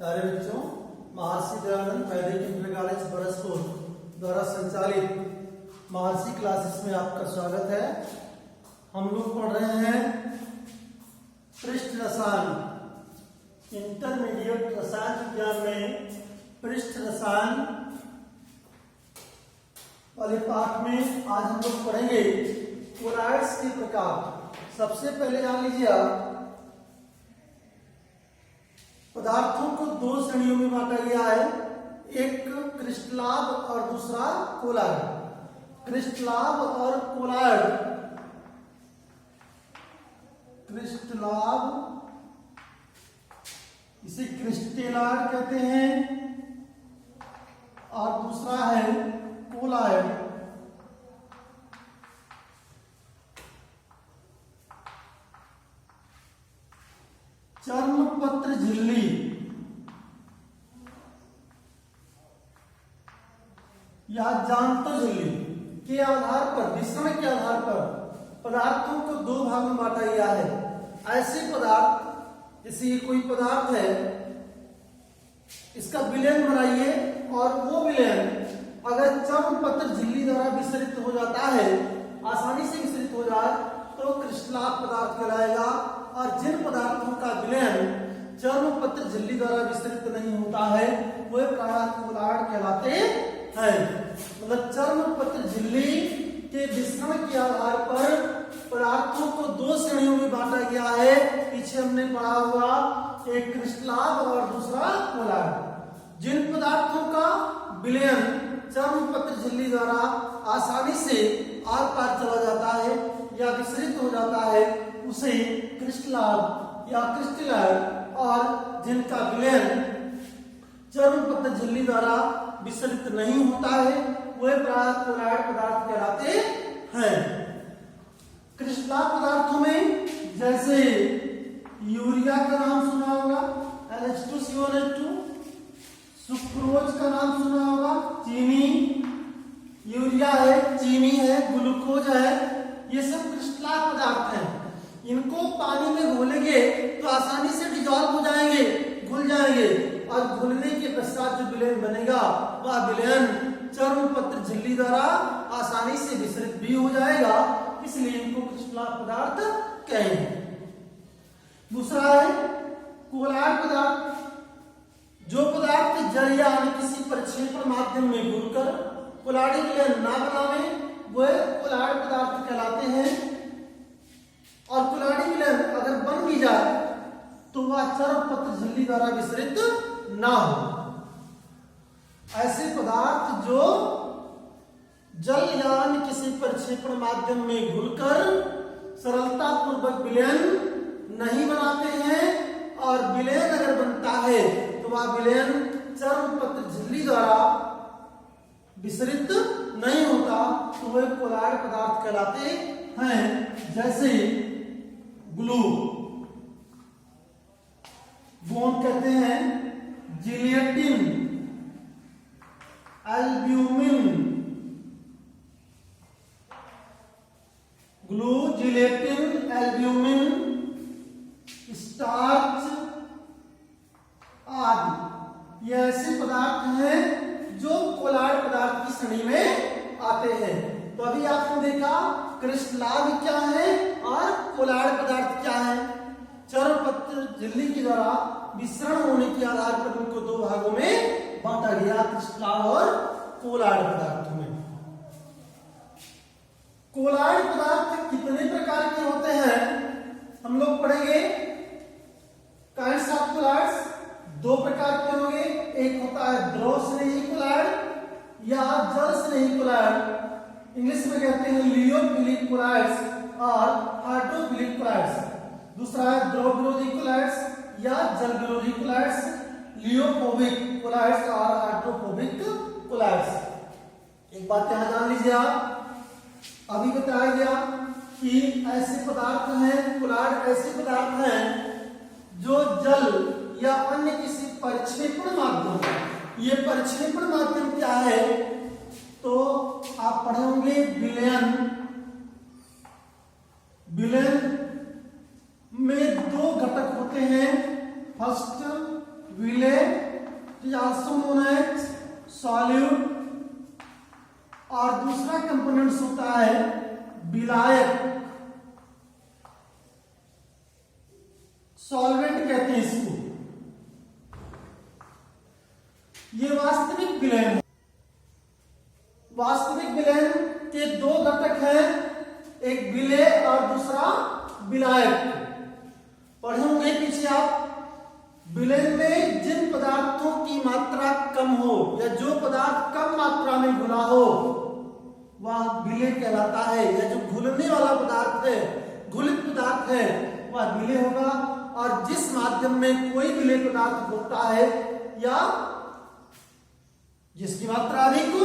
प्यारे बच्चों, महर्षि दयानंद वैदिक इंटर कॉलेज भरतपुर द्वारा संचालित महर्षि क्लासेस में आपका स्वागत है। हम लोग पढ़ रहे हैं पृष्ठ रसायन, इंटरमीडिएट रसायन विज्ञान में पृष्ठ रसायन वाले पाठ में आज हम लोग पढ़ेंगे कोलॉइड्स के प्रकार। सबसे पहले जान लीजिए, पदार्थों को दो श्रेणियों में बांटा गया है, एक क्रिस्टलाभ और दूसरा कोलॉइड। क्रिस्टलाभ और कोलॉइड, क्रिस्टलाभ इसे क्रिस्टेलॉइड कहते हैं और दूसरा है कोलॉइड। चर्मपत्र झिल्ली या जानतर झिल्ली के आधार पर, मिश्रण के आधार पर पदार्थों को दो भाग में बांटा गया है। ऐसे पदार्थ, जैसे कोई पदार्थ है, इसका विलयन बनाइए और वो विलयन अगर चर्मपत्र झिल्ली द्वारा विसरित हो जाता है, आसानी से विसरित हो जाए तो क्रिस्टलाभ पदार्थ कहलाएगा। और जिन पदार्थों का विलयन चर्मपत्र झिल्ली द्वारा विसरित नहीं होता है वे पदार्थ कोलॉइड कहलाते हैं। मतलब चर्मपत्र झिल्ली के मिश्रण के आधार पर पदार्थों को दो श्रेणियों में बांटा गया है। पीछे हमने पढ़ा हुआ, एक क्रिस्टलाभ और दूसरा कोलॉइड। जिन पदार्थों का विलयन चर्मपत्र झिल्ली द्वारा आसानी से आर पार चला जाता है या विसरित हो जाता है उसे क्रिस्टलाभ या क्रिस्टेलॉइड, और जिनका विलयन चर्मपत्र झिल्ली द्वारा विसरित नहीं होता है वह कोलॉइड पदार्थ कहलाते हैं। क्रिस्टलाभ पदार्थों में जैसे यूरिया का नाम सुना होगा, NH2CO2, सुक्रोज का नाम सुना होगा, चीनी, यूरिया है, चीनी है, ग्लूकोज है, ये सब क्रिस्टलाभ पदार्थ हैं। इनको पानी में घोलेंगे तो आसानी से डिजॉल्व हो जाएंगे, घुल जाएंगे, और घुलने के पश्चात जो विलयन बनेगा वह विलयन चर्मपत्र झिल्ली द्वारा आसानी से विसरित भी हो जाएगा, इसलिए इनको क्रिस्टलाभ पदार्थ कहेंगे। दूसरा है कोलॉइड पदार्थ। जो पदार्थ जल या अन्य किसी प्रक्षेपण माध्यम में घुलकर कोलॉइड विलयन ना बनावे वह कोलॉइड पदार्थ कहलाते हैं। और कोलॉइड विलयन अगर बन भी जाए तो वह चर्मपत्र झिल्ली द्वारा विसरित ना हो। ऐसे पदार्थ जो जल या अन्य किसी प्रक्षेपण माध्यम में घुलकर सरलता पूर्वक विलयन नहीं बनाते हैं, और विलयन अगर बनता है तो वह विलयन चर्मपत्र झिल्ली द्वारा विसरित नहीं होता, तो वह कोलॉइड पदार्थ कहलाते हैं। जैसे ग्लू, बोन कहते हैं, gelatin, albumin, glue, gelatin, albumin, starch आदि ये ऐसे पदार्थ हैं जो कोलॉइड पदार्थ की श्रेणी में आते हैं। तो अभी आपने देखा क्रिस्टलाभ क्या है और कोलॉइड पदार्थ क्या है। चर्मपत्र झिल्ली के द्वारा विसरण होने के आधार पर उनको दो भागों में बांटा गया, क्रिस्टलाभ और कोलॉइड पदार्थों में। कोलॉइड पदार्थ कितने प्रकार के होते हैं हम लोग पढ़ेंगे। काइंड्स ऑफ कोलॉइड्स दो प्रकार के होंगे, एक होता है द्रव स्नेही कोलॉइड या जल स्नेही कोलॉइड। इंग्लिश में कहते हैं लियोफिलिक कोलॉइड्स और हाइड्रोफिलिक कोलॉइड्स। दूसरा है द्रव विरोधी कोलॉइड्स या जल विरोधी कोलॉइड्स, लियोफोबिक कोलॉइड्स और हाइड्रोफोबिक कोलॉइड्स। एक बात यहां जान लीजिए, आप अभी बताया गया कि ऐसे पदार्थ हैं, कोलॉइड ऐसे पदार्थ हैं जो जल या अन्य किसी प्रक्षेपण माध्यम, ये प्रक्षेपण माध्यम क्या है तो आप पढ़े होंगे विलयन। विलयन में दो घटक होते हैं, फर्स्ट विले is also known as solute, और दूसरा कंपोनेंट्स होता है विलायक, सॉल्वेंट कहते हैं इसको। ये वास्तविक विलयन है। वास्तविक विलयन के दो घटक हैं, एक विलेय और दूसरा विलायक। पढ़े होंगे पीछे आप, विलयन में जिन पदार्थों की मात्रा कम हो या जो पदार्थ कम मात्रा में घुला हो वह विलेय कहलाता है, या जो घुलने वाला पदार्थ है, घुलित पदार्थ है, वह विलेय होगा। और जिस माध्यम में कोई विलेय पदार्थ घुलता है या जिसकी मात्रा अधिक हो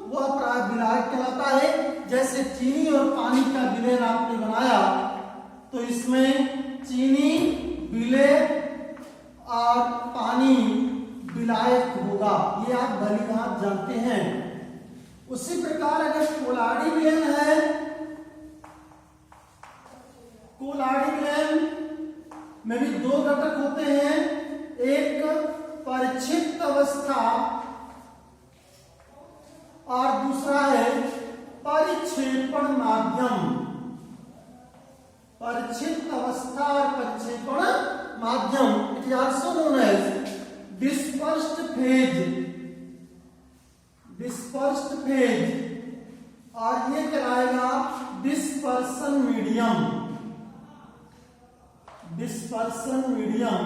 वह प्राय विलायक कहलाता है। जैसे चीनी और पानी का विलयन आपने बनाया तो इसमें चीनी विलेय और पानी विलायक होगा, ये आप भली भांति जानते हैं। उसी प्रकार अगर कोलाडी विलयन है, कोलाडी विलयन में भी दो घटक होते हैं, एक परिक्षिप्त अवस्था और दूसरा है परिक्षेपण माध्यम। परिक्षिप्त अवस्था और परिक्षेपण माध्यम, it is also known as dispersed phase, dispersed phase, और ये कहलाएगा डिस्पर्सन मीडियम। डिस्पर्सन मीडियम,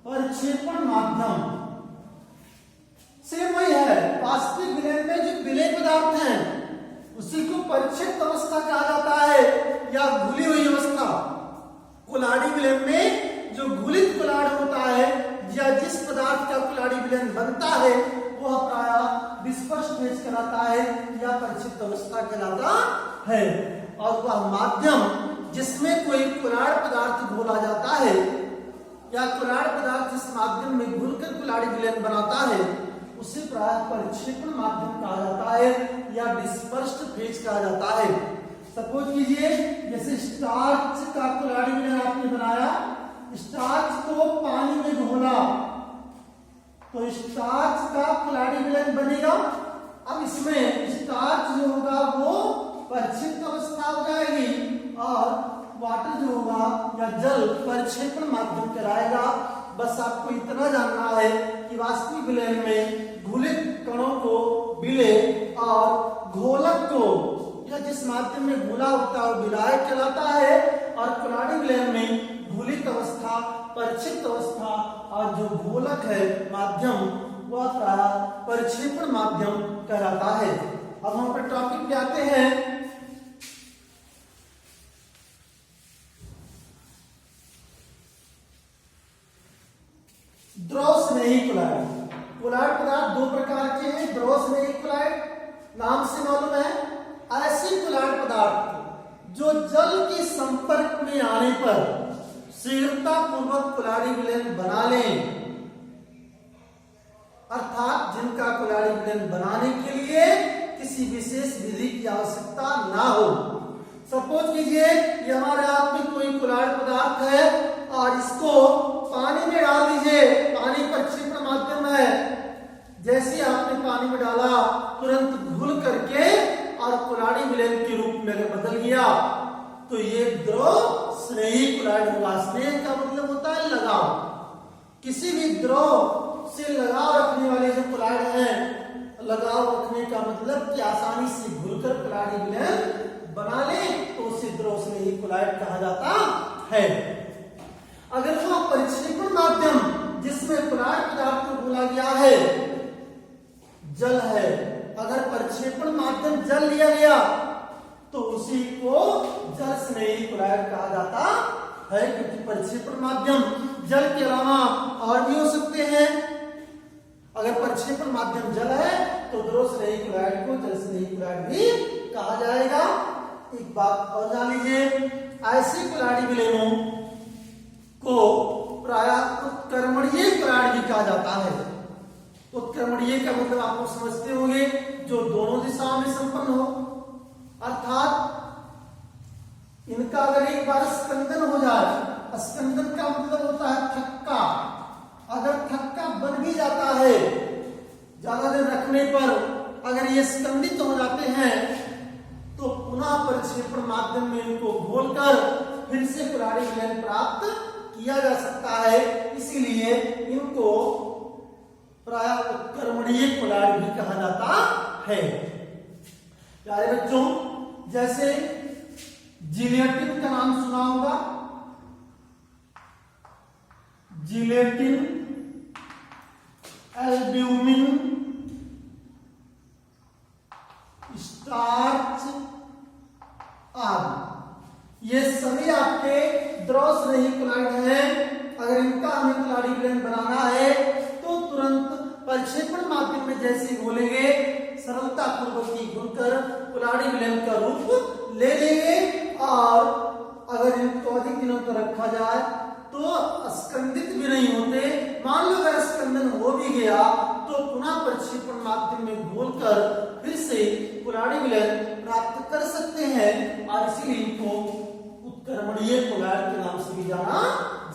परिक्षेपण माध्यम, सेम वही है। वास्तविक विलयन में जो विलेय पदार्थ हैं उसी को परिक्षिप्त अवस्था कहा जाता है या घुली हुई अवस्था। कुल्हाड़ी विलयन में जो घुलित कुल्हाड़ होता है या जिस पदार्थ का कुल्हाड़ी विलयन बनता है वह प्रायः डिस्पर्स फेज कहलाता है या परिक्षिप्त अवस्था कहलाता है। और वह माध्यम जिसमें कोई कुल्हाड़ पदार्थ घोला जाता है या कुल्हाड़ पदार्थ जिस माध्यम में घुलकर कुल्हाड़ी विलयन बनाता है उसे प्रायः परिक्षेपण माध्यम कहा जाता है या डिस्पर्स्ड फेज कहा जाता है। सपोज कीजिए जैसे स्टार्च का कुल्हाड़ी विलयन आपने बनाया, स्टार्च को पानी में घोला तो स्टार्च का कुल्हाड़ी विलयन बनेगा। अब इसमें स्टार्च जो होगा वो परिक्षिप्त अवस्था हो जाएगी और वाटर जो होगा या जल परिक्षेपण माध्यम कहलाएगा। बस आपको इतना जानना है कि वास्तविक विलयन में घुलित कणों को विलेय और घोलक को या जिस माध्यम में घुला होता है विलायक कहलाता है, और कुल्हाड़ी विलयन में घुलित अवस्था, परिक्षिप्त अवस्था और जो घोलक है माध्यम वह परिक्षेपण माध्यम कहलाता है। अब हम अपने टॉपिक पे आते हैं। द्रव स्नेही कुल्हाड़ी। कुल्हाड़ पदार्थ दो प्रकार के हैं, द्रव स्नेही कुल्हाड़ नाम से मालूम है, ऐसी कुल्हाड़ पदार्थ जो जल के संपर्क में आने पर शीघ्रता पूर्वक कुल्हाड़ी विलयन बना लें, अर्थात जिनका कुल्हाड़ी विलयन बनाने के लिए किसी विशेष विधि की आवश्यकता ना हो। सपोज कीजिए ये हमारे हाथ में कोई कुल्हाड़ पदार्थ है और इसको पानी में डाल दीजिए, पानी परिक्षेपण माध्यम है, जैसे आपने पानी में डाला तुरंत घुल करके और कुल्हाड़ी विलयन के रूप में अगर बदल गया तो ये द्रव स्नेही कुल्हाड़ी होगा। स्नेह का मतलब होता है लगाव। किसी भी द्रव से लगाव रखने वाले जो कुल्हाड़ हैं, लगाव रखने का मतलब कि आसानी से घुलकर कुल्हाड़ी विलयन बना ले तो उसे द्रव स्नेही कुल्हाड़ कहा जाता है। अगर वह परिक्षेपण माध्यम जिसमें कुल्हाड़ पदार्थ को घोला गया है जल है, अगर परिक्षेपण माध्यम जल लिया गया तो उसी को जल स्नेही कुल्हाड़ कहा जाता है, क्योंकि परिक्षेपण माध्यम जल के अलावा और भी हो सकते हैं। अगर परिक्षेपण माध्यम जल है तो द्रव स्नेही कुल्हाड़ को जल स्नेही कुल्हाड़ भी कहा जाएगा। एक बात और जान लीजिए, ऐसी कुल्हाड़ी विलयनों को प्रायः उत्क्रमणीय कुल्हाड़ भी कहा जाता है। उत्क्रमणीय का मतलब आप लोग समझते होंगे, जो दोनों दिशाओं में संपन्न हो, अर्थात इनका अगर एक बार स्कंदन हो जाए, स्कंदन का मतलब होता है थक्का, अगर थक्का बन भी जाता है, ज्यादा देर रखने पर अगर ये स्कंदित हो जाते हैं तो पुनः परिक्षेपण माध्यम में इनको घोलकर फिर से कुल्हाड़ी विलयन प्राप्त किया जा सकता है। इसीलिए इनको प्रायः उत्क्रमणीय कुल्हाड़ी भी कहा जाता है। प्यारे बच्चों, जैसे जिलेटिन का नाम सुना होगा, जिलेटिन, एल्ब्यूमिन, स्टार्च आदि, ये सभी आपके द्रव स्नेही कुल्हाड़ी हैं। अगर इनका हमें कुल्हाड़ी विलयन बनाना है तो तुरंत परिक्षेपण माध्यम में जैसे घोलेंगे सरलता पूर्वक ही घुलकर कुल्हाड़ी विलयन का रूप ले लेंगे। और अगर इनको अधिक दिनों तक रखा जाए तो स्कंदित भी नहीं होते। मान लो अगर स्कंदन हो भी गया तो पुनः परिक्षेपण माध्यम में घोलकर फिर से कुल्हाड़ी विलयन प्राप्त कर सकते हैं और इसीलिए इनको उत्क्रमणीय कुल्हाड़ी के नाम से भी जाना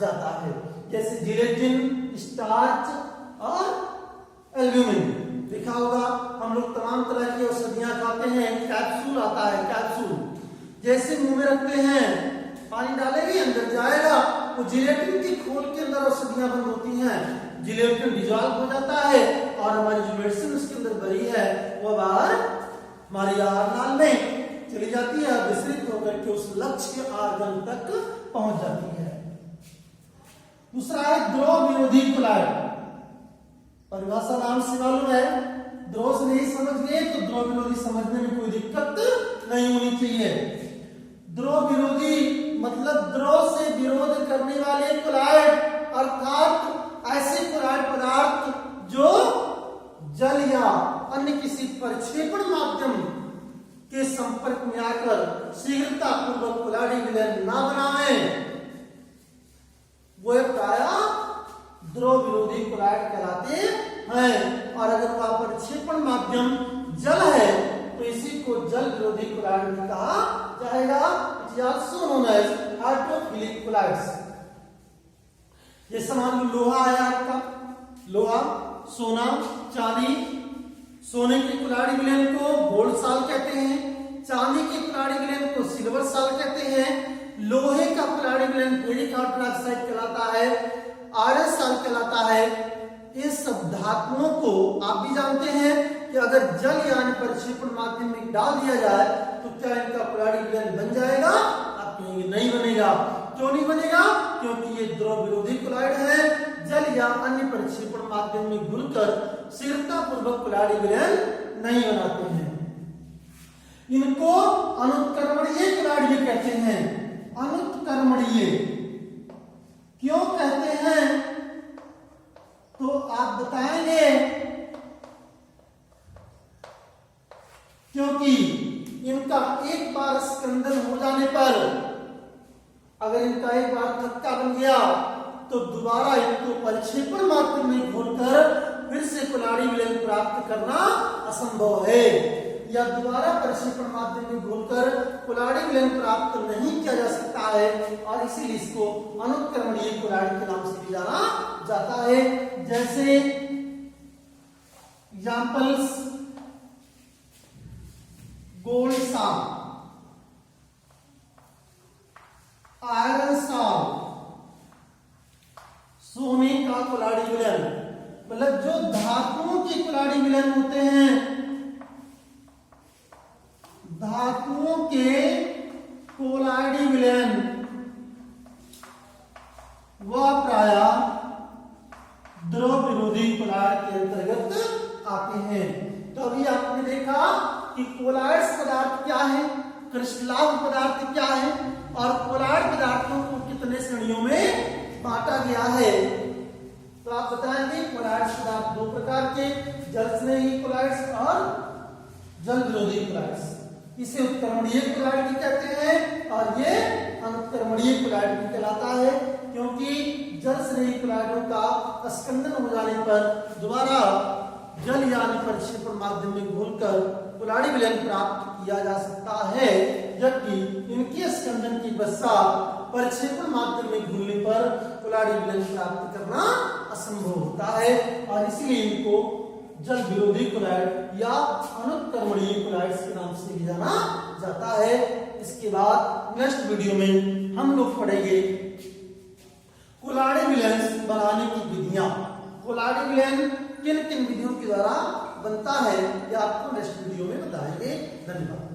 जाता है। जैसे जिलेटिन, स्टार्च और एल्ब्यूमिन। देखा होगा हम लोग तमाम तरह की औषधियां खाते हैं, कैप्सूल आता है, कैप्सूल जैसे मुंह में रखते हैं, पानी डालेंगे अंदर जाएगा, वो जिलेटिन की खोल के अंदर औषधियां बंद होती हैं, जिलेटिन डिजॉल्व हो जाता है और हमारी जो मेडिसिन उसके अंदर भरी है वो बाहर हमारी आहार नाल में चली जाती है, विस्तृत होकर के उस लक्ष्य आर्गन तक पहुंच जाती है। दूसरा है द्रव विरोधी कुल्हाड़ी। परिभाषा नाम से मालूम है, द्रव से नहीं समझ गए तो द्रव विरोधी समझने में कोई दिक्कत नहीं होनी चाहिए। द्रव विरोधी मतलब द्रव से विरोध करने वाले कुल्हाड़ी, अर्थात ऐसे कुल्हाड़ी पदार्थ जो जल या अन्य किसी परिक्षेपण माध्यम के संपर्क में आकर शीघ्रता पूर्वक कुल्हाड़ी विलयन ना बनाए, वो प्रायः द्रव विरोधी कुल्हाड़ी कहलाते हैं। और अगर वह परिक्षेपण माध्यम जल है तो इसी को जल विरोधी कुल्हाड़ी भी कहा जाएगा। It is also known as hydrophilic colloid. जैसे मान लो लोहा है आपका, लोहा, सोना, चांदी। सोने की कुल्हाड़ी विलयन को गोल्ड साल कहते हैं, चांदी की कुल्हाड़ी विलयन को सिल्वर साल कहते हैं, लोहे का कुल्हाड़ी विलयन फेरिक हाइड्रोक्साइड कहलाता है, आयरन साल कहलाता है। इस सब धातुओं को आप भी जानते हैं कि अगर जल यानी परिक्षेपण माध्यम में डाल दिया जाए तो क्या इनका कुल्हाड़ी विलयन बन जाएगा? आप कहेंगे नहीं बनेगा। क्यों नहीं बनेगा? क्योंकि ये द्रव विरोधी कुल्हाड़ी है, जल या अन्य परिक्षेपण माध्यम में घुलकर शीघ्रता पूर्वक कुल्हाड़ी विलयन नहीं बनाते हैं। इनको अनुत्क्रमणीय कुल्हाड़ी भी कहते हैं। अनुत्क्रमणीय क्यों कहते हैं तो आप बताएंगे, क्योंकि इनका एक बार स्कंदन हो जाने पर, अगर इनका एक बार थक्का बन गया तो दोबारा इनको परिक्षेपण माध्यम में घोलकर फिर से कुल्हाड़ी विलयन प्राप्त करना असंभव है, या दोबारा परिक्षेपण माध्यम में घोलकर कुल्हाड़ी विलयन प्राप्त नहीं किया जा सकता है और इसीलिए इसको अनुत्क्रमणीय कुल्हाड़ी के नाम से भी जाना जाता है। जैसे एग्जांपल्स, गोल्ड साल, आयरन साल, सोने का कुल्हाड़ी विलयन, मतलब जो धातुओं की कुल्हाड़ी विलयन होते हैं, धातुओं के कुल्हाड़ी विलयन वह प्रायः द्रव विरोधी कुल्हाड़ी के अंतर्गत आते हैं। तो अभी आपने देखा कि कोलाइड्स पदार्थ क्या है, क्रिस्टलाव पदार्थ क्या है और कोलाइड पदार्थों को कितने श्रेणियों में बांटा गया है। तो आप बताएंगे कोलाइड्स पदार्थ दो प्रकार के, जल स्नेही कोलाइड्स और जल विरोधी कोलाइड्स। इसे उत्क्रमणीय कुल्हाड़ी भी कहते हैं और ये अनुत्क्रमणीय कुल्हाड़ी भी कहलाता है, क्योंकि जल स्नेही कुल्हाड़ियों का स्कंदन हो जाने पर दोबारा जल यानी परिक्षेपण माध्यम में घोलकर कुल्हाड़ी विलयन प्राप्त किया जा सकता है, जबकि इनके स्कंदन की पश्चात परिक्षेपण माध्यम में घुलने पर कुल्हाड़ी विलयन प्राप्त करना असंभव होता है और इसलिए इनको जल विरोधी कोलॉइड या अनुत्क्रमणीय कोलॉइड्स के नाम से भी जाना जाता है। इसके बाद नेक्स्ट वीडियो में हम लोग पढ़ेंगे कोलाडी विलयंस बनाने की विधियां। कोलाडी विलयन किन किन विधियों के द्वारा बनता है यह आपको नेक्स्ट वीडियो में बताएंगे। धन्यवाद।